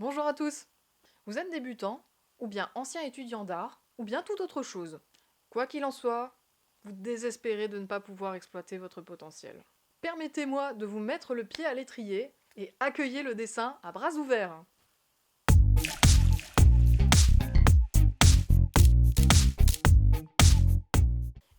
Bonjour à tous. Vous êtes débutant, ou bien ancien étudiant d'art, ou bien toute autre chose. Quoi qu'il en soit, vous désespérez de ne pas pouvoir exploiter votre potentiel. Permettez-moi de vous mettre le pied à l'étrier et accueillez le dessin à bras ouverts.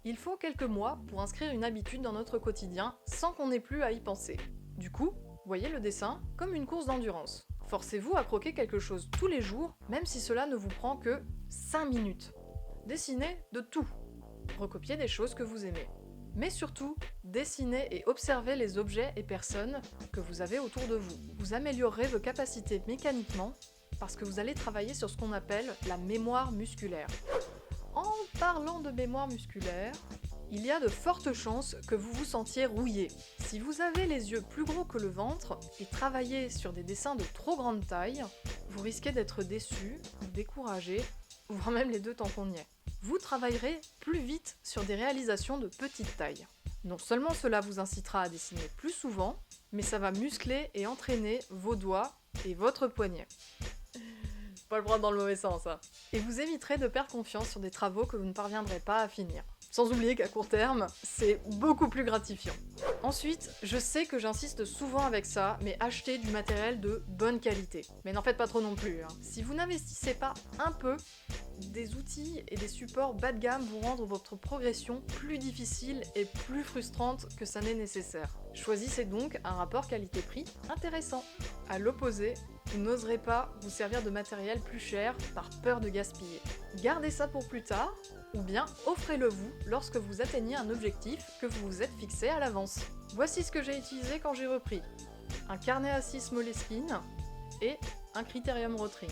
Il faut quelques mois pour inscrire une habitude dans notre quotidien sans qu'on ait plus à y penser. Du coup, voyez le dessin comme une course d'endurance. Forcez-vous à croquer quelque chose tous les jours, même si cela ne vous prend que 5 minutes. Dessinez de tout. Recopiez des choses que vous aimez. Mais surtout, dessinez et observez les objets et personnes que vous avez autour de vous. Vous améliorerez vos capacités mécaniquement parce que vous allez travailler sur ce qu'on appelle la mémoire musculaire. En parlant de mémoire musculaire, il y a de fortes chances que vous vous sentiez rouillé. Si vous avez les yeux plus gros que le ventre et travaillez sur des dessins de trop grande taille, vous risquez d'être déçu, découragé, voire même les deux tant qu'on y est. Vous travaillerez plus vite sur des réalisations de petite taille. Non seulement cela vous incitera à dessiner plus souvent, mais ça va muscler et entraîner vos doigts et votre poignet. Pas le prendre dans le mauvais sens, hein. Et vous éviterez de perdre confiance sur des travaux que vous ne parviendrez pas à finir. Sans oublier qu'à court terme, c'est beaucoup plus gratifiant. Ensuite, je sais que j'insiste souvent avec ça, mais achetez du matériel de bonne qualité. Mais n'en faites pas trop non plus, hein. Si vous n'investissez pas un peu, des outils et des supports bas de gamme vont rendre votre progression plus difficile et plus frustrante que ça n'est nécessaire. Choisissez donc un rapport qualité-prix intéressant. À l'opposé, vous n'oserez pas vous servir de matériel plus cher par peur de gaspiller. Gardez ça pour plus tard, ou bien offrez-le vous lorsque vous atteignez un objectif que vous vous êtes fixé à l'avance. Voici ce que j'ai utilisé quand j'ai repris. Un carnet à 6 Moleskine et un Criterium Rotring.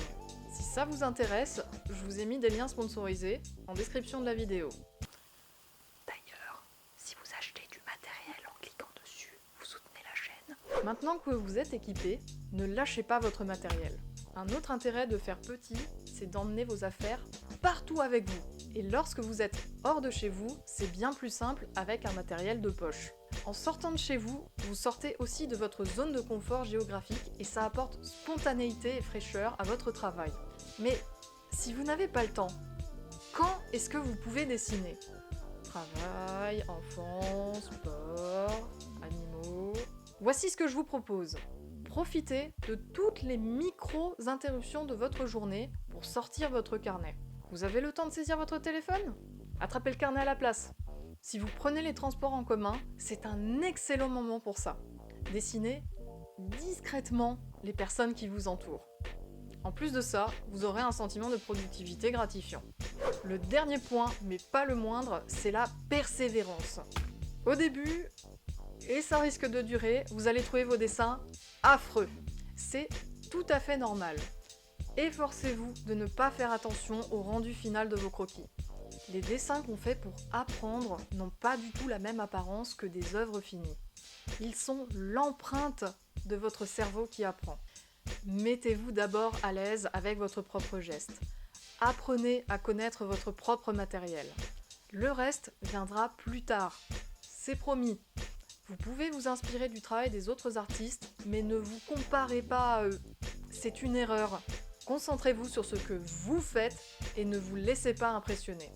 Si ça vous intéresse, je vous ai mis des liens sponsorisés en description de la vidéo. D'ailleurs, si vous achetez du matériel en cliquant dessus, vous soutenez la chaîne. Maintenant que vous êtes équipé, ne lâchez pas votre matériel. Un autre intérêt de faire petit, c'est d'emmener vos affaires partout avec vous. Et lorsque vous êtes hors de chez vous, c'est bien plus simple avec un matériel de poche. En sortant de chez vous, vous sortez aussi de votre zone de confort géographique et ça apporte spontanéité et fraîcheur à votre travail. Mais si vous n'avez pas le temps, quand est-ce que vous pouvez dessiner ? Travail, enfants, sport, animaux... Voici ce que je vous propose. Profitez de toutes les micro-interruptions de votre journée pour sortir votre carnet. Vous avez le temps de saisir votre téléphone ? Attrapez le carnet à la place. Si vous prenez les transports en commun, c'est un excellent moment pour ça. Dessinez discrètement les personnes qui vous entourent. En plus de ça, vous aurez un sentiment de productivité gratifiant. Le dernier point, mais pas le moindre, c'est la persévérance. Au début, et ça risque de durer, vous allez trouver vos dessins affreux. C'est tout à fait normal. Efforcez-vous de ne pas faire attention au rendu final de vos croquis. Les dessins qu'on fait pour apprendre n'ont pas du tout la même apparence que des œuvres finies. Ils sont l'empreinte de votre cerveau qui apprend. Mettez-vous d'abord à l'aise avec votre propre geste. Apprenez à connaître votre propre matériel. Le reste viendra plus tard. C'est promis. Vous pouvez vous inspirer du travail des autres artistes, mais ne vous comparez pas à eux. C'est une erreur. Concentrez-vous sur ce que vous faites et ne vous laissez pas impressionner.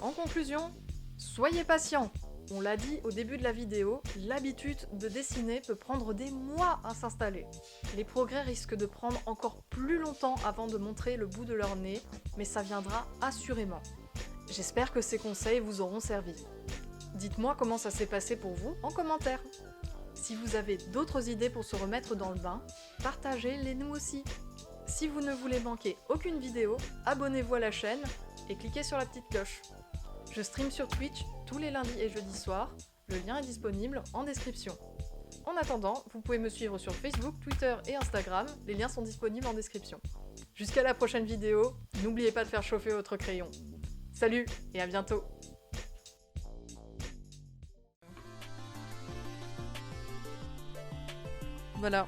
En conclusion, soyez patient. On l'a dit au début de la vidéo, l'habitude de dessiner peut prendre des mois à s'installer. Les progrès risquent de prendre encore plus longtemps avant de montrer le bout de leur nez, mais ça viendra assurément. J'espère que ces conseils vous auront servi. Dites-moi comment ça s'est passé pour vous en commentaire. Si vous avez d'autres idées pour se remettre dans le bain, partagez-les nous aussi. Si vous ne voulez manquer aucune vidéo, abonnez-vous à la chaîne et cliquez sur la petite cloche. Je stream sur Twitch tous les lundis et jeudis soirs, le lien est disponible en description. En attendant, vous pouvez me suivre sur Facebook, Twitter et Instagram, les liens sont disponibles en description. Jusqu'à la prochaine vidéo, n'oubliez pas de faire chauffer votre crayon. Salut et à bientôt. Voilà.